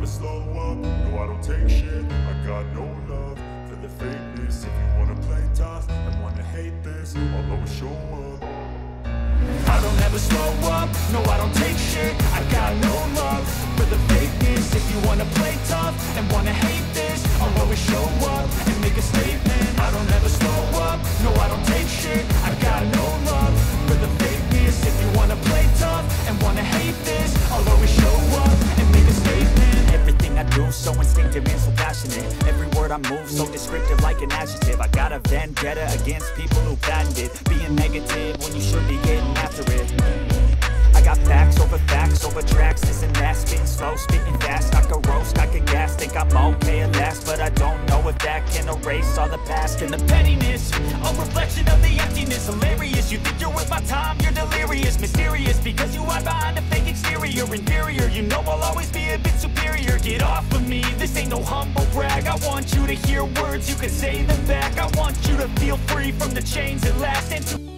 never slow up, no I don't take shit. I got no love for the fakeness. If you wanna play tough and wanna hate this, I'll always show up. I don't ever slow up, no I don't take shit. I got no love for the fakeness. If you wanna play tough and wanna hate this, I'll always show up and make a statement. I don't ever slow up, no I don't take shit. I got no love for the fakeness. If you wanna play tough and wanna hate this, I'll always show up and make a statement. Everything I do so instinctive and so passionate. Every word I move so descriptive like an adjective. I got a vendetta against people who patented being negative when you should be getting after it. I got facts over tracks, this and that. Spitting slow, spitting fast, I could roast, I could gas. Think I'm okay at last, but I don't know if that can erase all the past. And the pettiness, a reflection of the emptiness. Hilarious, you think you're worth my time, you're delirious. Mysterious, because you hide behind a fake exterior. Inferior, you know I'll always be a bit superior. Get off of me, this ain't no humble brag. I want you to hear words, you can say them back. I want you to feel free from the chains that last and to